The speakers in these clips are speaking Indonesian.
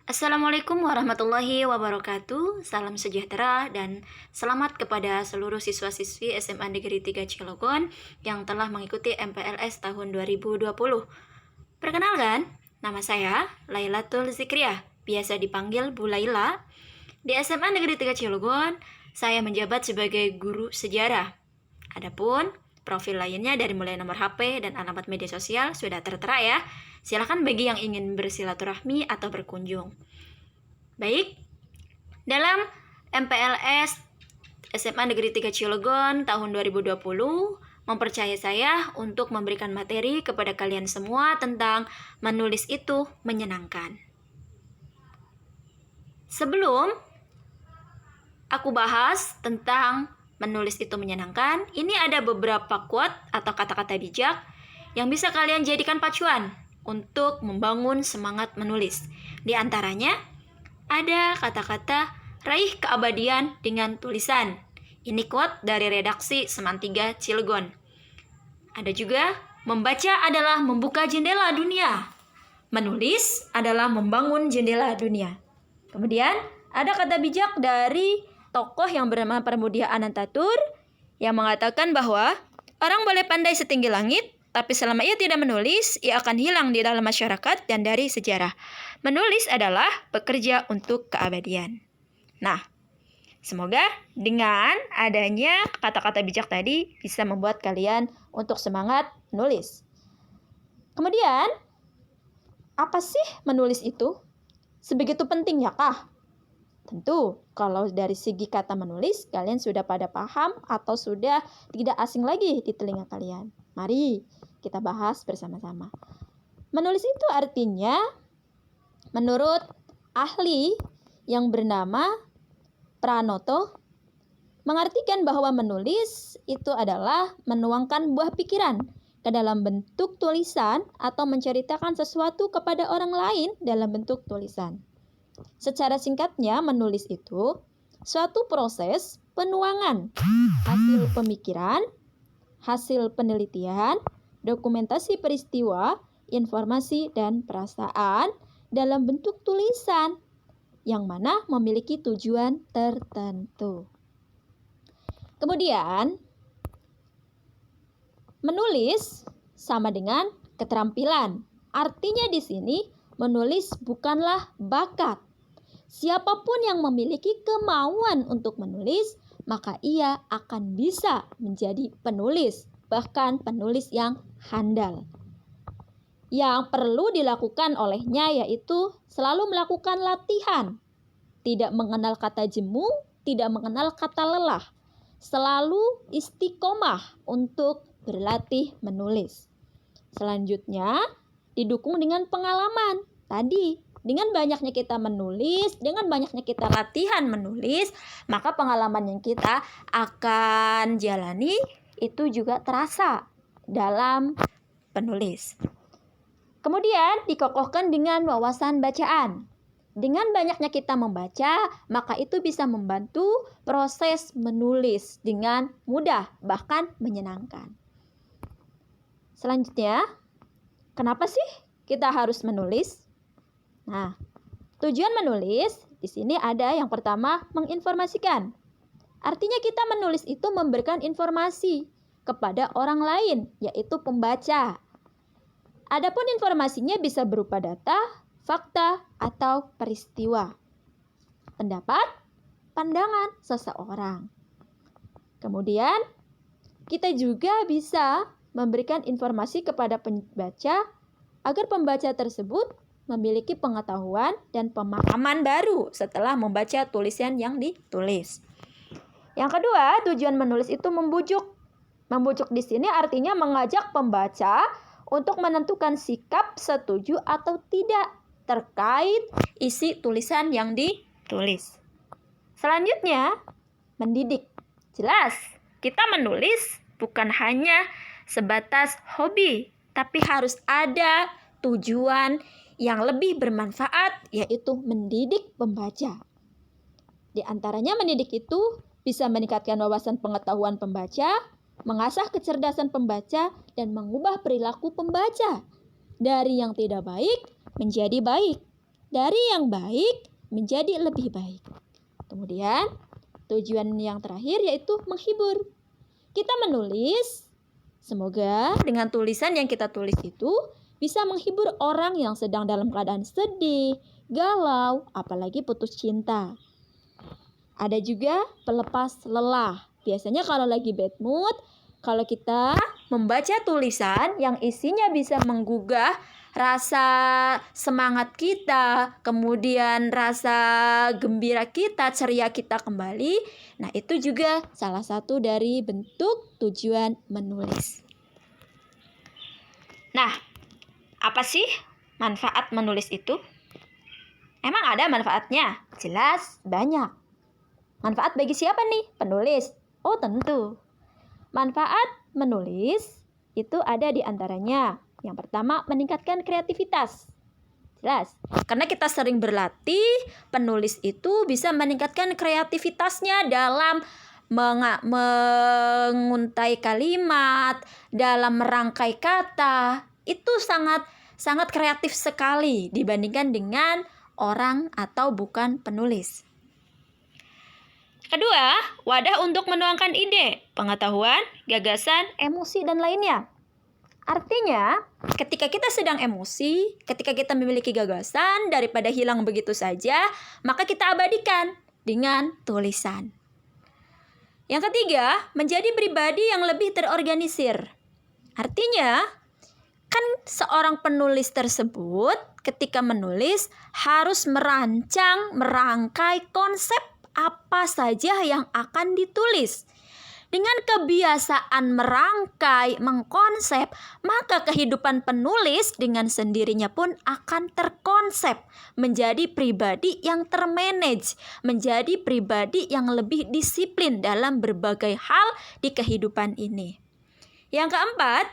Assalamualaikum warahmatullahi wabarakatuh. Salam sejahtera dan selamat kepada seluruh siswa-siswi SMA Negeri 3 Cilegon yang telah mengikuti MPLS tahun 2020. Perkenalkan, nama saya Lailatul Zikriah, biasa dipanggil Bu Laila. Di SMA Negeri 3 Cilegon, saya menjabat sebagai guru sejarah. Adapun profil lainnya dari mulai nomor HP dan alamat media sosial sudah tertera ya. Silakan bagi yang ingin bersilaturahmi atau berkunjung. Baik, dalam MPLS SMA Negeri 3 Cilegon tahun 2020 mempercayai saya untuk memberikan materi kepada kalian semua tentang menulis itu menyenangkan. Sebelum aku bahas tentang menulis itu menyenangkan, ini ada beberapa quote atau kata-kata bijak yang bisa kalian jadikan pacuan untuk membangun semangat menulis. Di antaranya, ada kata-kata raih keabadian dengan tulisan. Ini quote dari redaksi Seman 3 Cilegon. Ada juga, membaca adalah membuka jendela dunia. Menulis adalah membangun jendela dunia. Kemudian, ada kata bijak dari tokoh yang bernama Pramudia Anantatur yang mengatakan bahwa orang boleh pandai setinggi langit, tapi selama ia tidak menulis, ia akan hilang di dalam masyarakat dan dari sejarah. Menulis adalah bekerja untuk keabadian. Nah, semoga dengan adanya kata-kata bijak tadi bisa membuat kalian untuk semangat menulis. Kemudian, apa sih menulis itu? Sebegitu pentingnya kah? Tentu, kalau dari segi kata menulis, kalian sudah pada paham atau sudah tidak asing lagi di telinga kalian. Mari kita bahas bersama-sama. Menulis itu artinya, menurut ahli yang bernama Pranoto, mengartikan bahwa menulis itu adalah menuangkan buah pikiran ke dalam bentuk tulisan atau menceritakan sesuatu kepada orang lain dalam bentuk tulisan. Secara singkatnya, menulis itu suatu proses penuangan hasil pemikiran, hasil penelitian, dokumentasi peristiwa, informasi, dan perasaan dalam bentuk tulisan yang mana memiliki tujuan tertentu. Kemudian, menulis sama dengan keterampilan. Artinya di sini menulis bukanlah bakat. Siapapun yang memiliki kemauan untuk menulis, maka ia akan bisa menjadi penulis, bahkan penulis yang handal. Yang perlu dilakukan olehnya yaitu selalu melakukan latihan, tidak mengenal kata jemu, tidak mengenal kata lelah, selalu istiqomah untuk berlatih menulis. Selanjutnya, didukung dengan pengalaman. Tadi, dengan banyaknya kita menulis, dengan banyaknya kita latihan menulis, maka pengalaman yang kita akan jalani itu juga terasa dalam penulis. Kemudian dikokohkan dengan wawasan bacaan. Dengan banyaknya kita membaca, maka itu bisa membantu proses menulis dengan mudah, bahkan menyenangkan. Selanjutnya, kenapa sih kita harus menulis? Nah, tujuan menulis di sini ada yang pertama, menginformasikan. Artinya kita menulis itu memberikan informasi kepada orang lain, yaitu pembaca. Adapun informasinya bisa berupa data, fakta, atau peristiwa, pendapat, pandangan seseorang. Kemudian, kita juga bisa memberikan informasi kepada pembaca agar pembaca tersebut memiliki pengetahuan dan pemahaman baru setelah membaca tulisan yang ditulis. Yang kedua, tujuan menulis itu membujuk. Membujuk di sini artinya mengajak pembaca untuk menentukan sikap setuju atau tidak terkait isi tulisan yang ditulis. Selanjutnya, mendidik. Jelas, kita menulis bukan hanya sebatas hobi, tapi harus ada tujuan yang lebih bermanfaat, yaitu mendidik pembaca. Di antaranya mendidik itu bisa meningkatkan wawasan pengetahuan pembaca, mengasah kecerdasan pembaca, dan mengubah perilaku pembaca dari yang tidak baik menjadi baik. dari yang baik menjadi lebih baik. Kemudian, tujuan yang terakhir yaitu menghibur. Kita menulis, semoga dengan tulisan yang kita tulis itu bisa menghibur orang yang sedang dalam keadaan sedih, galau, apalagi putus cinta. Ada juga pelepas lelah. Biasanya kalau lagi bad mood, kalau kita membaca tulisan yang isinya bisa menggugah rasa semangat kita, kemudian rasa gembira kita, ceria kita kembali. Nah, itu juga salah satu dari bentuk tujuan menulis. Nah, apa sih manfaat menulis itu? Emang ada manfaatnya? Jelas banyak. Manfaat bagi siapa nih? Penulis. Oh, tentu. Manfaat menulis itu ada di antaranya. Yang pertama, meningkatkan kreativitas. Jelas. Karena kita sering berlatih, penulis itu bisa meningkatkan kreativitasnya dalam menguntai kalimat, dalam merangkai kata. Itu sangat kreatif sekali dibandingkan dengan orang atau bukan penulis. Kedua, wadah untuk menuangkan ide, pengetahuan, gagasan, emosi, dan lainnya. Artinya, ketika kita sedang emosi, ketika kita memiliki gagasan, daripada hilang begitu saja, maka kita abadikan dengan tulisan. Yang ketiga, menjadi pribadi yang lebih terorganisir. Artinya, kan seorang penulis tersebut ketika menulis harus merangkai konsep apa saja yang akan ditulis. Dengan kebiasaan merangkai, mengkonsep, maka kehidupan penulis dengan sendirinya pun akan terkonsep menjadi pribadi yang termanage, menjadi pribadi yang lebih disiplin dalam berbagai hal di kehidupan ini. Yang keempat,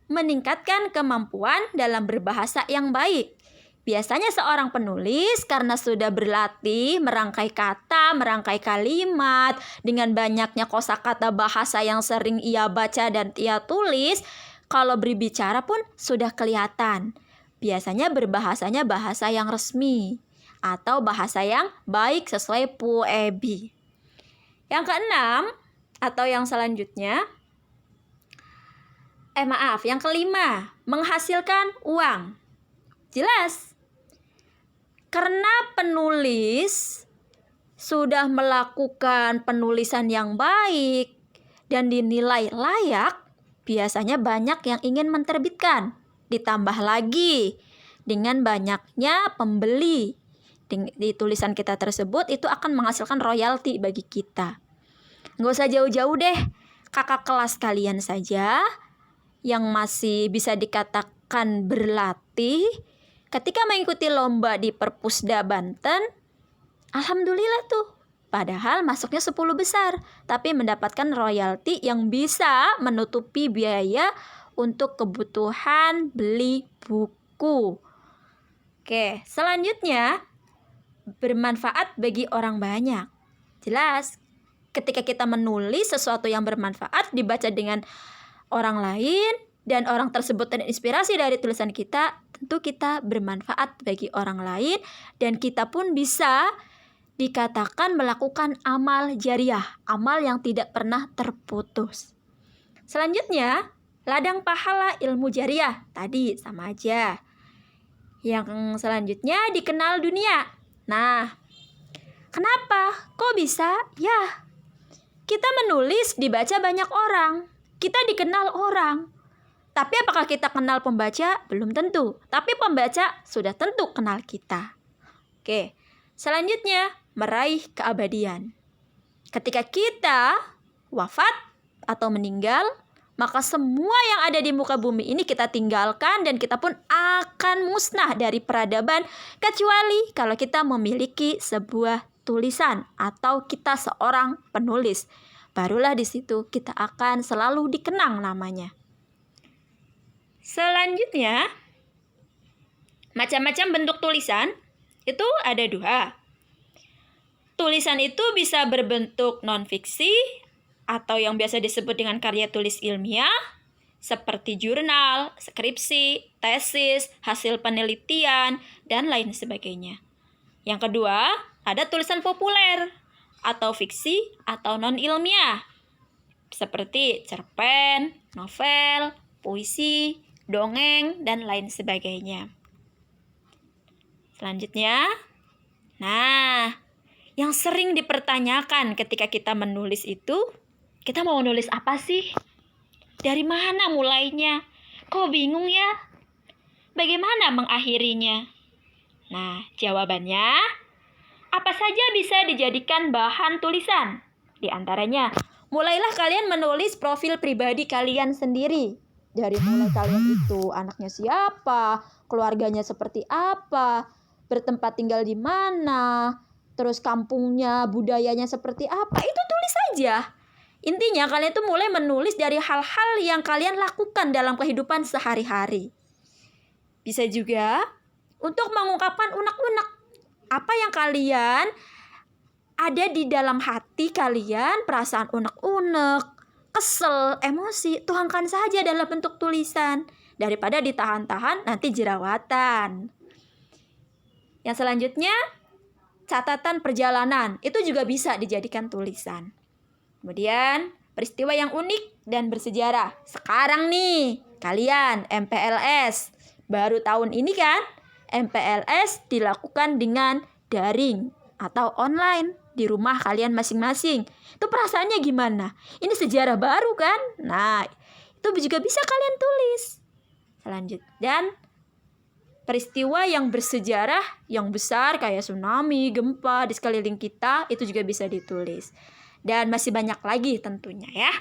meningkatkan kemampuan dalam berbahasa yang baik. Biasanya seorang penulis karena sudah berlatih merangkai kata, merangkai kalimat, dengan banyaknya kosakata bahasa yang sering ia baca dan ia tulis, kalau berbicara pun sudah kelihatan. Biasanya berbahasanya bahasa yang resmi atau bahasa yang baik sesuai PUEB. Yang keenam atau yang selanjutnya, yang kelima, menghasilkan uang. Jelas. Karena penulis sudah melakukan penulisan yang baik dan dinilai layak, biasanya banyak yang ingin menerbitkan. Ditambah lagi dengan banyaknya pembeli di tulisan kita tersebut, itu akan menghasilkan royalti bagi kita. Nggak usah jauh-jauh deh, kakak kelas kalian saja yang masih bisa dikatakan berlatih, ketika mengikuti lomba di Perpusda Banten, alhamdulillah tuh. Padahal masuknya 10 besar, tapi mendapatkan royalti yang bisa menutupi biaya untuk kebutuhan beli buku. Oke, selanjutnya bermanfaat bagi orang banyak. Jelas, ketika kita menulis sesuatu yang bermanfaat, dibaca dengan orang lain, dan orang tersebut terinspirasi dari tulisan kita, tentu kita bermanfaat bagi orang lain, dan kita pun bisa dikatakan melakukan amal jariah, amal yang tidak pernah terputus. Selanjutnya, ladang pahala ilmu jariah. Tadi sama aja. Yang selanjutnya, dikenal dunia. Nah, kenapa? Kok bisa? Ya, kita menulis dibaca banyak orang. Kita dikenal orang. Tapi apakah kita kenal pembaca? Belum tentu. Tapi pembaca sudah tentu kenal kita. Oke, selanjutnya meraih keabadian. Ketika kita wafat atau meninggal, maka semua yang ada di muka bumi ini kita tinggalkan dan kita pun akan musnah dari peradaban, kecuali kalau kita memiliki sebuah tulisan atau kita seorang penulis. Barulah di situ kita akan selalu dikenang namanya. Selanjutnya, macam-macam bentuk tulisan itu ada 2. Tulisan itu bisa berbentuk non-fiksi atau yang biasa disebut dengan karya tulis ilmiah, seperti jurnal, skripsi, tesis, hasil penelitian, dan lain sebagainya. Yang kedua, ada tulisan populer atau fiksi atau non-ilmiah. Seperti cerpen, novel, puisi, dongeng, dan lain sebagainya. Selanjutnya, nah, yang sering dipertanyakan ketika kita menulis itu, kita mau nulis apa sih? Dari mana mulainya? Kok bingung ya? Bagaimana mengakhirinya? Nah, jawabannya, apa saja bisa dijadikan bahan tulisan? Di antaranya, mulailah kalian menulis profil pribadi kalian sendiri. Dari mulai kalian itu anaknya siapa, keluarganya seperti apa, bertempat tinggal di mana, terus kampungnya, budayanya seperti apa, itu tulis saja. Intinya kalian tuh mulai menulis dari hal-hal yang kalian lakukan dalam kehidupan sehari-hari. Bisa juga untuk mengungkapkan unek-unek apa yang kalian ada di dalam hati kalian, perasaan unek-unek, kesel, emosi, tuangkan saja dalam bentuk tulisan daripada ditahan-tahan nanti jerawatan. Yang selanjutnya, catatan perjalanan. Itu juga bisa dijadikan tulisan. Kemudian, peristiwa yang unik dan bersejarah. Sekarang nih, kalian MPLS. Baru tahun ini kan, MPLS dilakukan dengan daring atau online di rumah kalian masing-masing. Itu perasaannya gimana? Ini sejarah baru kan? Nah, itu juga bisa kalian tulis. Selanjutnya, dan peristiwa yang bersejarah yang besar kayak tsunami, gempa di sekeliling kita itu juga bisa ditulis. Dan masih banyak lagi tentunya ya.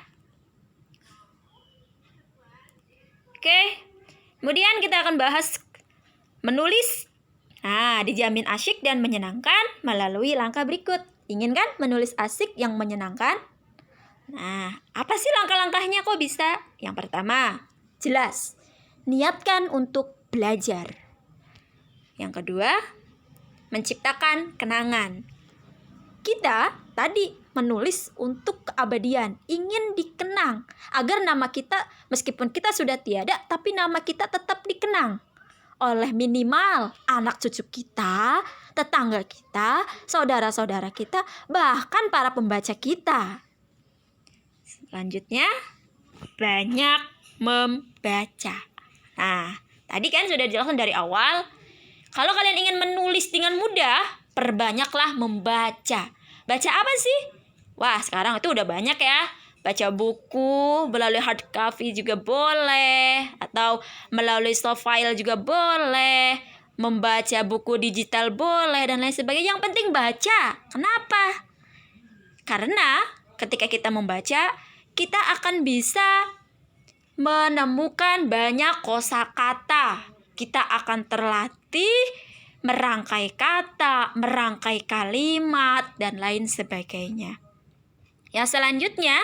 Oke, kemudian kita akan bahas menulis. Nah, dijamin asyik dan menyenangkan melalui langkah berikut. Ingin kan menulis asik yang menyenangkan? Nah, apa sih langkah-langkahnya kok bisa? Yang pertama, jelas. Niatkan untuk belajar. Yang kedua, menciptakan kenangan. Kita tadi menulis untuk keabadian, ingin dikenang agar nama kita meskipun kita sudah tiada tapi nama kita tetap dikenang oleh minimal anak cucu kita, tetangga kita, saudara-saudara kita, bahkan para pembaca kita. Selanjutnya, banyak membaca. Nah, tadi kan sudah dijelaskan dari awal, kalau kalian ingin menulis dengan mudah, perbanyaklah membaca. Baca apa sih? Wah, sekarang itu udah banyak ya. Baca buku melalui hard copy juga boleh, atau melalui soft file juga boleh, membaca buku digital boleh, dan lain sebagainya. Yang penting baca. Kenapa? Karena ketika kita membaca, kita akan bisa menemukan banyak kosakata. Kita akan terlatih merangkai kata, merangkai kalimat, dan lain sebagainya. Yang selanjutnya,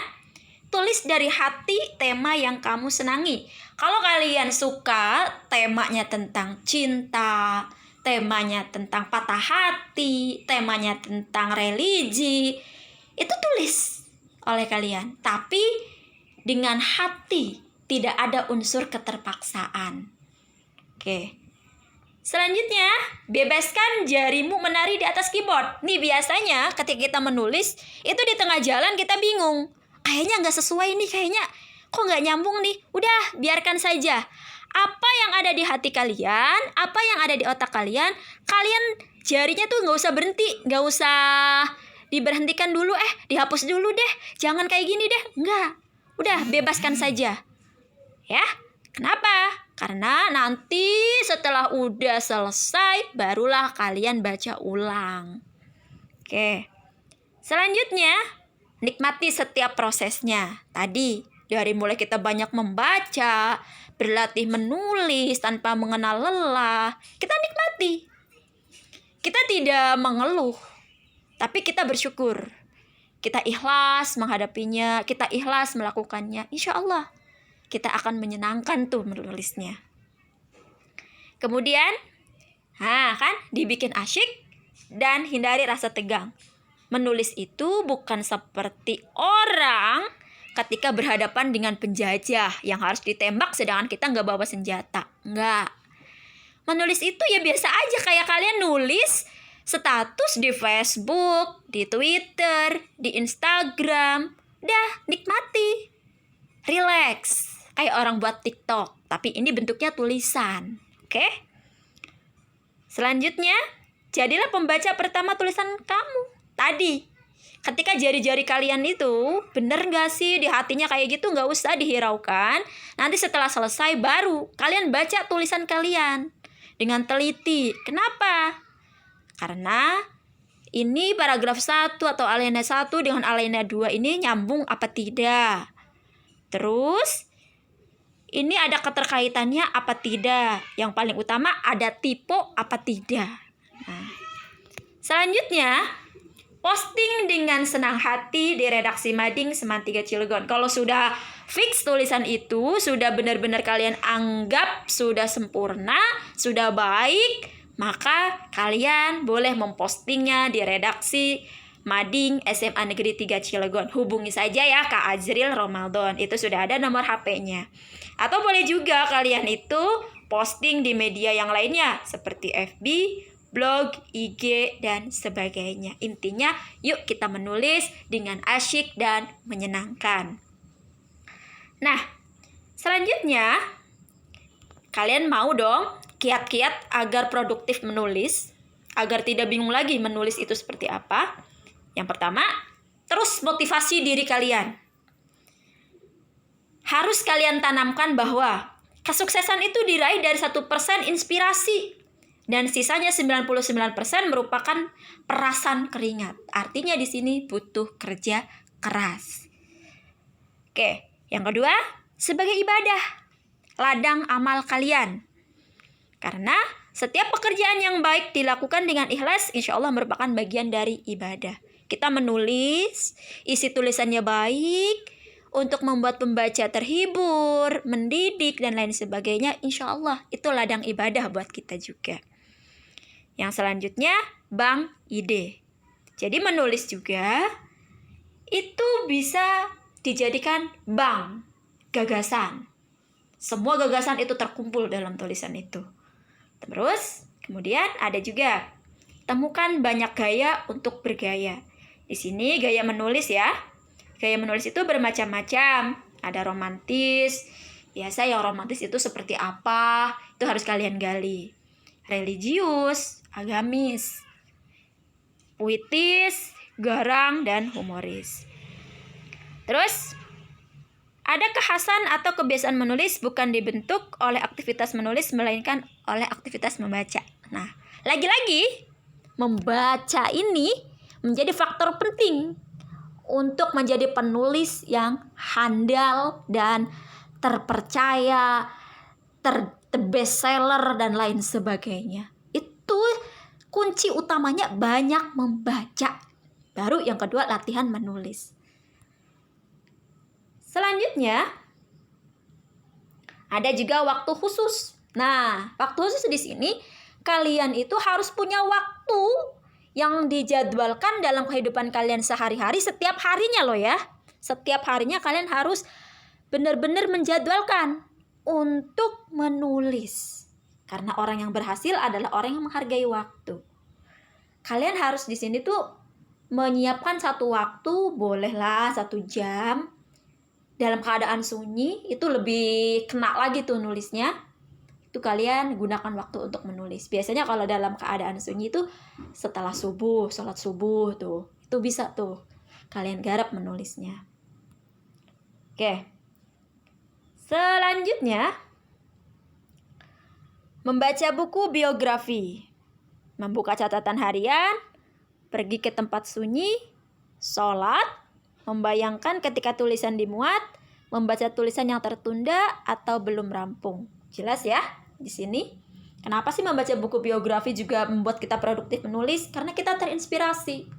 tulis dari hati tema yang kamu senangi. Kalau kalian suka temanya tentang cinta, temanya tentang patah hati, temanya tentang religi, itu tulis oleh kalian. Tapi dengan hati, tidak ada unsur keterpaksaan. Oke. Selanjutnya, bebaskan jarimu menari di atas keyboard. Nih biasanya ketika kita menulis, itu di tengah jalan kita bingung. Kayaknya nggak sesuai nih, kayaknya kok nggak nyambung nih. Udah, biarkan saja. Apa yang ada di hati kalian, apa yang ada di otak kalian, kalian jarinya tuh nggak usah berhenti, nggak usah diberhentikan dulu, dihapus dulu deh. Jangan kayak gini deh, nggak. Udah, bebaskan saja. Ya, kenapa? Karena nanti setelah udah selesai, barulah kalian baca ulang. Oke. Selanjutnya, nikmati setiap prosesnya. Tadi, dari mulai kita banyak membaca, berlatih menulis tanpa mengenal lelah, kita nikmati. Kita tidak mengeluh, tapi kita bersyukur. Kita ikhlas menghadapinya, kita ikhlas melakukannya. Insya Allah, kita akan menyenangkan tuh menulisnya. Kemudian, dibikin asyik dan hindari rasa tegang. Menulis itu bukan seperti orang ketika berhadapan dengan penjajah yang harus ditembak sedangkan kita nggak bawa senjata. Nggak. Menulis itu ya biasa aja kayak kalian nulis Status di Facebook, di Twitter, di Instagram. Dah, nikmati. Relax. Kayak orang buat TikTok, tapi ini bentuknya tulisan. Oke? Selanjutnya, jadilah pembaca pertama tulisan kamu. Tadi, ketika jari-jari kalian itu, bener gak sih di hatinya kayak gitu, gak usah dihiraukan. Nanti setelah selesai baru kalian baca tulisan kalian dengan teliti. Kenapa? Karena ini paragraf 1 atau alinea 1 dengan alinea 2 ini nyambung apa tidak. Terus, ini ada keterkaitannya apa tidak. Yang paling utama ada tipe apa tidak. Nah, selanjutnya, posting dengan senang hati di redaksi Mading Semantika Cilegon. Kalau sudah fix tulisan itu, sudah benar-benar kalian anggap sudah sempurna, sudah baik, maka kalian boleh mempostingnya di redaksi Mading SMA Negeri 3 Cilegon. Hubungi saja ya Kak Azril Romaldon. Itu sudah ada nomor HP-nya. Atau boleh juga kalian itu posting di media yang lainnya seperti FB, blog, IG, dan sebagainya. Intinya, yuk kita menulis dengan asyik dan menyenangkan. Nah, selanjutnya, kalian mau dong kiat-kiat agar produktif menulis, agar tidak bingung lagi menulis itu seperti apa. Yang pertama, terus motivasi diri kalian. Harus kalian tanamkan bahwa kesuksesan itu diraih dari 1% inspirasi. Dan sisanya 99% merupakan perasan keringat. Artinya di sini butuh kerja keras. Oke, yang kedua, sebagai ibadah. Ladang amal kalian. Karena setiap pekerjaan yang baik dilakukan dengan ikhlas, insya Allah merupakan bagian dari ibadah. Kita menulis, isi tulisannya baik, untuk membuat pembaca terhibur, mendidik, dan lain sebagainya. Insya Allah itu ladang ibadah buat kita juga. Yang selanjutnya, bank ide. Jadi menulis juga, itu bisa dijadikan bank gagasan. Semua gagasan itu terkumpul dalam tulisan itu. Terus, kemudian ada juga, temukan banyak gaya untuk bergaya. Di sini gaya menulis ya. Gaya menulis itu bermacam-macam. Ada romantis. Biasa yang romantis itu seperti apa? Itu harus kalian gali. Religius, agamis, puitis, garang, dan humoris. Terus, ada kekhasan atau kebiasaan menulis bukan dibentuk oleh aktivitas menulis, melainkan oleh aktivitas membaca. Nah, lagi-lagi, membaca ini menjadi faktor penting untuk menjadi penulis yang handal dan terpercaya, bestseller, dan lain sebagainya. Itu kunci utamanya banyak membaca. Baru yang kedua, latihan menulis. Selanjutnya, ada juga waktu khusus. Nah, waktu khusus di sini, kalian itu harus punya waktu yang dijadwalkan dalam kehidupan kalian sehari-hari, setiap harinya loh ya. Setiap harinya kalian harus benar-benar menjadwalkan untuk menulis. Karena orang yang berhasil adalah orang yang menghargai waktu. Kalian harus di sini tuh menyiapkan satu waktu, bolehlah 1 jam. Dalam keadaan sunyi, itu lebih kena lagi tuh nulisnya. Itu kalian gunakan waktu untuk menulis. Biasanya kalau dalam keadaan sunyi itu setelah subuh, sholat subuh tuh. Itu bisa tuh kalian garap menulisnya. Oke. Selanjutnya, membaca buku biografi. Membuka catatan harian, pergi ke tempat sunyi, sholat, membayangkan ketika tulisan dimuat, membaca tulisan yang tertunda atau belum rampung. Jelas ya? Di sini. Kenapa sih membaca buku biografi juga membuat kita produktif menulis? Karena kita terinspirasi.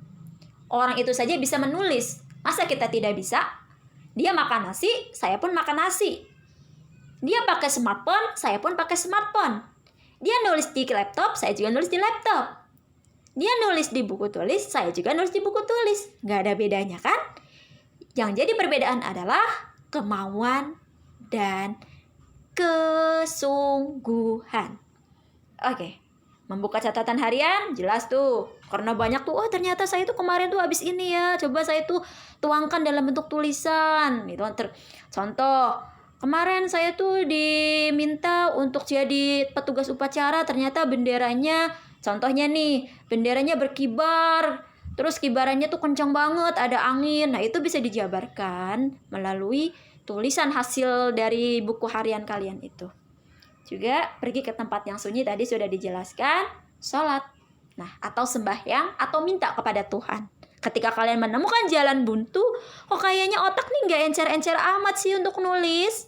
Orang itu saja bisa menulis. Masa kita tidak bisa? Dia makan nasi, saya pun makan nasi. Dia pakai smartphone, saya pun pakai smartphone. Dia nulis di laptop, saya juga nulis di laptop. Dia nulis di buku tulis, saya juga nulis di buku tulis. Gak ada bedanya kan? Yang jadi perbedaan adalah kemauan dan kesungguhan. Oke. Membuka catatan harian, jelas tuh. Karena banyak tuh, oh ternyata saya tuh kemarin tuh habis ini ya. Coba saya tuh tuangkan dalam bentuk tulisan. Gitu. Contoh, kemarin saya tuh diminta untuk jadi petugas upacara. Ternyata benderanya, contohnya nih, benderanya berkibar. Terus kibarannya tuh kencang banget, ada angin. Nah itu bisa dijabarkan melalui tulisan hasil dari buku harian kalian itu. Juga pergi ke tempat yang sunyi tadi sudah dijelaskan, sholat. Nah, atau sembahyang atau minta kepada Tuhan. Ketika kalian menemukan jalan buntu, kok kayaknya otak nih nggak encer-encer amat sih untuk nulis.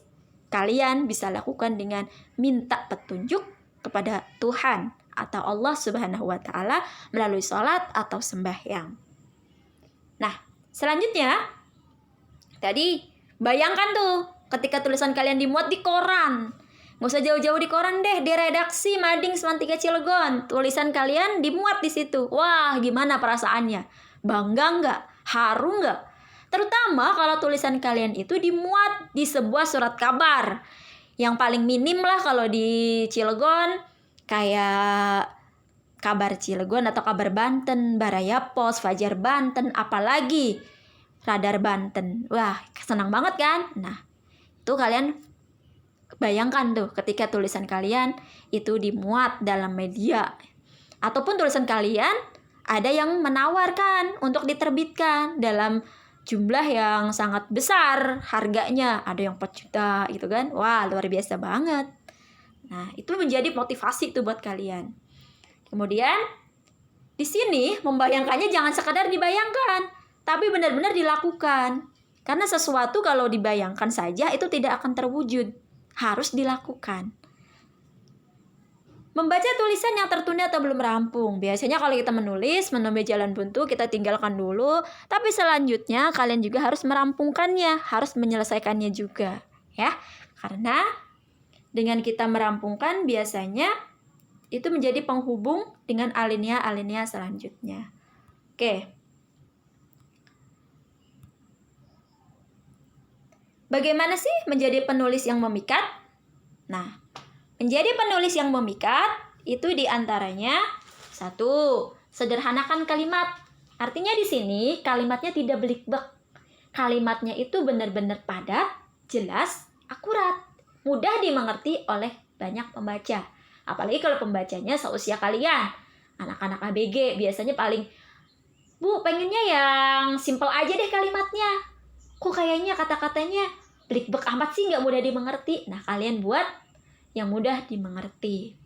Kalian bisa lakukan dengan minta petunjuk kepada Tuhan atau Allah Subhanahu wa Ta'ala melalui sholat atau sembahyang. Nah, selanjutnya, tadi bayangkan tuh ketika tulisan kalian dimuat di koran. Nggak usah jauh-jauh di koran deh, di redaksi Mading Semantika Cilegon. Tulisan kalian dimuat di situ. Wah, gimana perasaannya? Bangga nggak? Haru nggak? Terutama kalau tulisan kalian itu dimuat di sebuah surat kabar. Yang paling minim lah kalau di Cilegon, kayak Kabar Cilegon atau Kabar Banten, Baraya Pos, Fajar Banten, apalagi Radar Banten. Wah, senang banget kan? Nah, itu kalian bayangkan tuh ketika tulisan kalian itu dimuat dalam media. Ataupun tulisan kalian ada yang menawarkan untuk diterbitkan dalam jumlah yang sangat besar harganya. Ada yang 4 juta gitu kan. Wah, luar biasa banget. Nah, itu menjadi motivasi tuh buat kalian. Kemudian di sini membayangkannya jangan sekadar dibayangkan, tapi benar-benar dilakukan. Karena sesuatu kalau dibayangkan saja itu tidak akan terwujud. Harus dilakukan. Membaca tulisan yang tertunda atau belum rampung. Biasanya kalau kita menemui jalan buntu, kita tinggalkan dulu. Tapi selanjutnya kalian juga harus merampungkannya, harus menyelesaikannya juga. Ya, karena dengan kita merampungkan biasanya itu menjadi penghubung dengan alinea-alinea selanjutnya. Oke. Bagaimana sih menjadi penulis yang memikat? Nah, menjadi penulis yang memikat itu diantaranya 1. Sederhanakan kalimat. Artinya di sini kalimatnya tidak belik-bek. Kalimatnya itu benar-benar padat, jelas, akurat, mudah dimengerti oleh banyak pembaca. Apalagi kalau pembacanya seusia kalian. Anak-anak ABG biasanya paling, Bu, pengennya yang simple aja deh kalimatnya. Kok kayaknya kata-katanya belik-bek amat sih, nggak mudah dimengerti. Nah, kalian buat yang mudah dimengerti.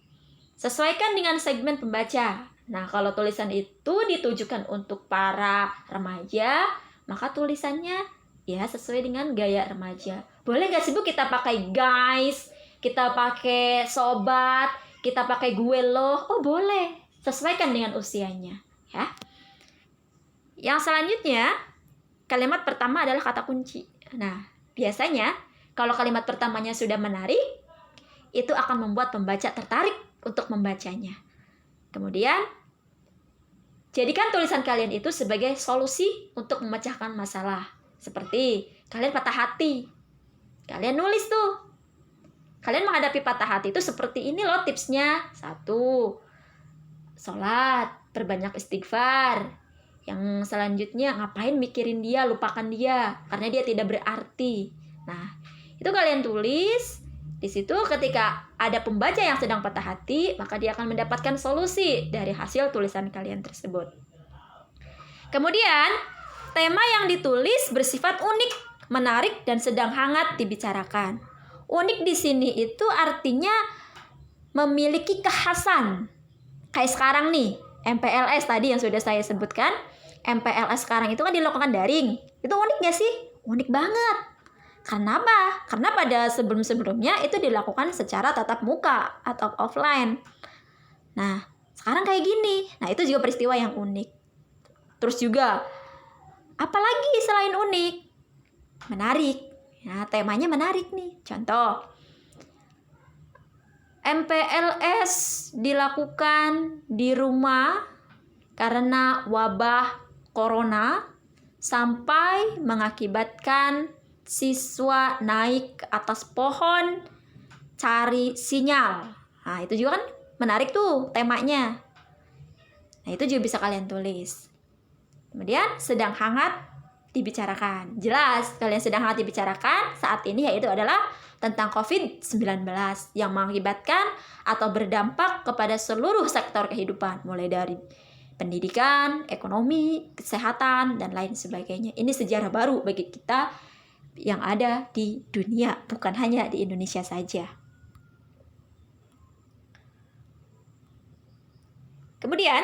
Sesuaikan dengan segmen pembaca. Nah, kalau tulisan itu ditujukan untuk para remaja, maka tulisannya ya sesuai dengan gaya remaja. Boleh nggak sih Bu kita pakai guys, kita pakai sobat, kita pakai gue loh? Oh boleh, sesuaikan dengan usianya. Ya. Yang selanjutnya, kalimat pertama adalah kata kunci. Nah, biasanya kalau kalimat pertamanya sudah menarik, itu akan membuat pembaca tertarik untuk membacanya. Kemudian, jadikan tulisan kalian itu sebagai solusi untuk memecahkan masalah. Seperti kalian patah hati. Kalian nulis tuh. Kalian menghadapi patah hati itu seperti ini loh tipsnya. 1. Sholat, perbanyak istighfar. Yang selanjutnya, ngapain mikirin dia, lupakan dia, karena dia tidak berarti. Nah, itu kalian tulis. Di situ ketika ada pembaca yang sedang patah hati, maka dia akan mendapatkan solusi dari hasil tulisan kalian tersebut. Kemudian, tema yang ditulis bersifat unik, menarik, dan sedang hangat dibicarakan. Unik di sini itu artinya memiliki kekhasan. Kayak sekarang nih, MPLS tadi yang sudah saya sebutkan. MPLS sekarang itu kan dilakukan daring. Itu unik gak sih? Unik banget. Karena apa? Karena pada sebelum-sebelumnya itu dilakukan secara tatap muka atau offline. Nah, sekarang kayak gini. Nah, itu juga peristiwa yang unik. Terus juga, apalagi selain unik? Menarik. Nah, temanya menarik nih. Contoh, MPLS dilakukan di rumah karena wabah corona sampai mengakibatkan siswa naik ke atas pohon cari sinyal. Nah, itu juga kan menarik tuh temanya. Nah, itu juga bisa kalian tulis. Kemudian sedang hangat dibicarakan. Jelas kalian sedang hangat dibicarakan saat ini, yaitu adalah tentang COVID-19 yang mengakibatkan atau berdampak kepada seluruh sektor kehidupan, mulai dari pendidikan, ekonomi, kesehatan, dan lain sebagainya. Ini sejarah baru bagi kita yang ada di dunia, bukan hanya di Indonesia saja. Kemudian,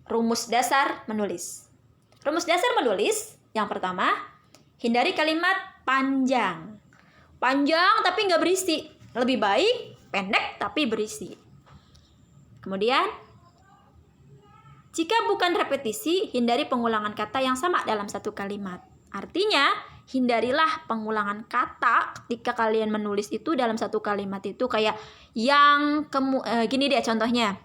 rumus dasar menulis. Rumus dasar menulis, yang pertama, hindari kalimat panjang. Panjang tapi nggak berisi. Lebih baik pendek tapi berisi. Kemudian, jika bukan repetisi, hindari pengulangan kata yang sama dalam satu kalimat. Artinya, hindarilah pengulangan kata ketika kalian menulis itu dalam satu kalimat itu kayak gini deh contohnya.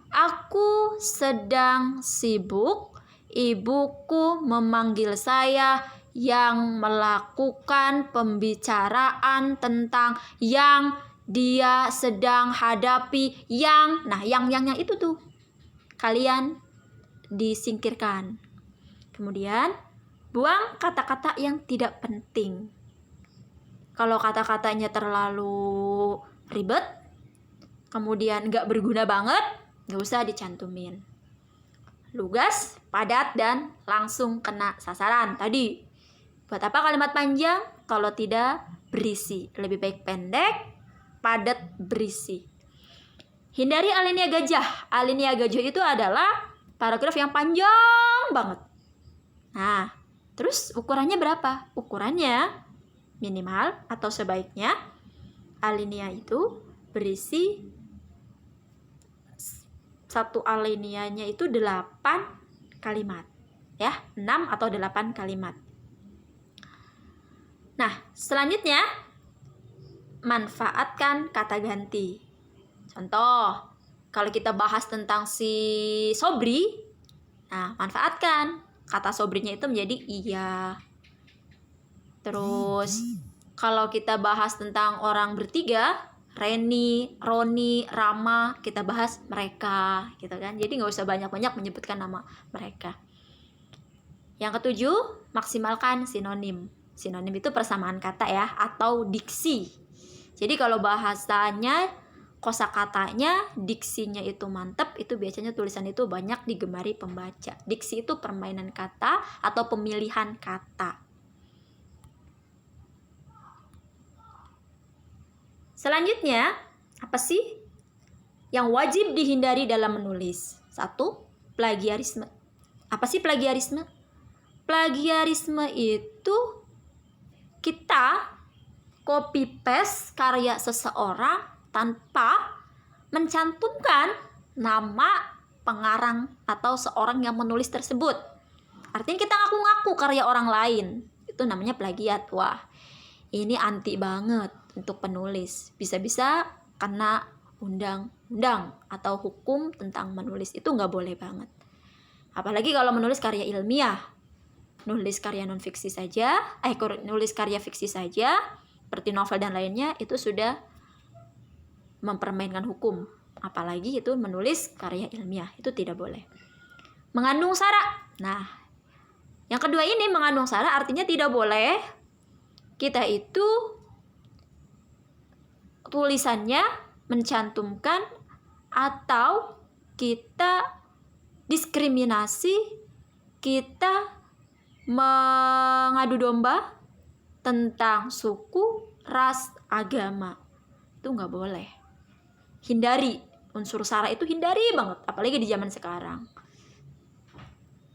Aku sedang sibuk, ibuku memanggil saya yang melakukan pembicaraan tentang yang dia sedang hadapi yang. Nah, yang itu tuh kalian disingkirkan. Kemudian, buang kata-kata yang tidak penting. Kalau kata-katanya terlalu ribet, kemudian nggak berguna banget, nggak usah dicantumin. Lugas, padat, dan langsung kena sasaran. Tadi, buat apa kalimat panjang kalau tidak berisi? Lebih baik pendek, padat, berisi. Hindari alinea gajah. Alinea gajah itu adalah paragraf yang panjang banget. Nah, terus ukurannya berapa? Ukurannya minimal atau sebaiknya alinea itu berisi satu alineanya itu 8 kalimat. Ya, 6 atau 8 kalimat. Nah, selanjutnya manfaatkan kata ganti. Contoh, kalau kita bahas tentang si Sobri, nah manfaatkan kata Sobrinya itu menjadi iya. Terus kalau kita bahas tentang orang bertiga, Reni, Roni, Rama, kita bahas mereka, gitu kan. Jadi nggak usah banyak-banyak menyebutkan nama mereka. Yang ketujuh, maksimalkan sinonim. Sinonim itu persamaan kata ya, atau diksi. Jadi kalau bahasanya, kosakatanya, diksinya itu mantep, itu biasanya tulisan itu banyak digemari pembaca. Diksi itu permainan kata atau pemilihan kata. Selanjutnya, apa sih yang wajib dihindari dalam menulis? 1. Plagiarisme. Apa sih plagiarisme? Plagiarisme itu kita copy paste karya seseorang tanpa mencantumkan nama pengarang atau seorang yang menulis tersebut. Artinya kita ngaku-ngaku karya orang lain. Itu namanya plagiat. Wah, ini anti banget untuk penulis. Bisa-bisa kena undang-undang atau hukum tentang menulis. Itu nggak boleh banget. Apalagi kalau menulis karya ilmiah. Nulis karya non-fiksi saja, nulis karya fiksi saja, seperti novel dan lainnya, itu sudah mempermainkan hukum. Apalagi itu menulis karya ilmiah. Itu tidak boleh. Mengandung sara. Nah, yang kedua ini mengandung sara artinya tidak boleh kita itu tulisannya mencantumkan atau kita diskriminasi, kita mengadu domba tentang suku, ras, agama. Itu nggak boleh. Hindari unsur sara itu, hindari banget, apalagi di zaman sekarang.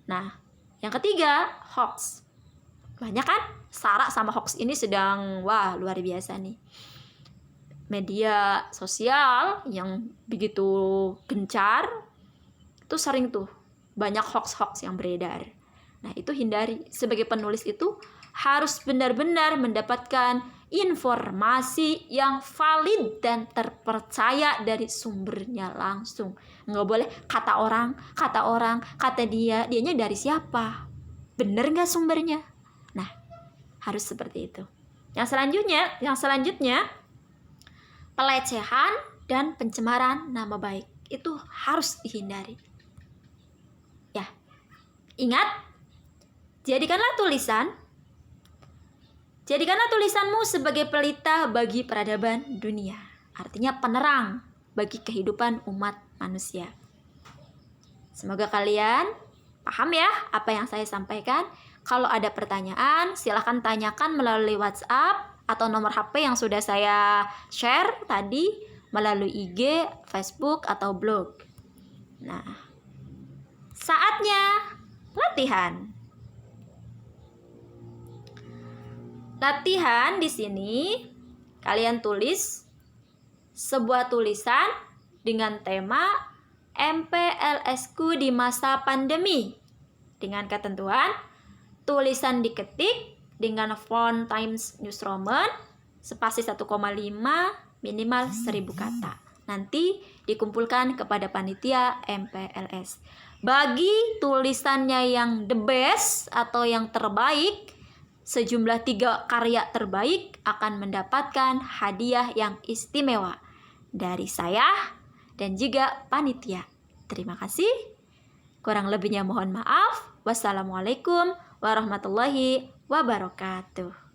Nah, yang ketiga, hoax. Banyak kan sara sama hoax ini sedang luar biasa nih. Media sosial yang begitu gencar itu sering tuh banyak hoax-hoax yang beredar. Nah, itu hindari. Sebagai penulis itu harus benar-benar mendapatkan informasi yang valid dan terpercaya dari sumbernya langsung. Nggak boleh kata orang, kata dianya dari siapa? Bener nggak sumbernya? Nah, harus seperti itu. Yang selanjutnya pelecehan dan pencemaran nama baik. itu harus dihindari. Ya, ingat, jadikanlah tulisanmu sebagai pelita bagi peradaban dunia. Artinya penerang bagi kehidupan umat manusia. Semoga kalian paham ya apa yang saya sampaikan. Kalau ada pertanyaan, silahkan tanyakan melalui WhatsApp atau nomor HP yang sudah saya share tadi melalui IG, Facebook, atau blog. Nah, saatnya latihan. Latihan di sini kalian tulis sebuah tulisan dengan tema MPLS-ku di masa pandemi. Dengan ketentuan tulisan diketik dengan font Times New Roman spasi 1,5 minimal 1000 kata. Nanti dikumpulkan kepada panitia MPLS. Bagi tulisannya yang the best atau yang terbaik, sejumlah 3 karya terbaik akan mendapatkan hadiah yang istimewa dari saya dan juga panitia. Terima kasih. Kurang lebihnya mohon maaf. Wassalamualaikum warahmatullahi wabarakatuh.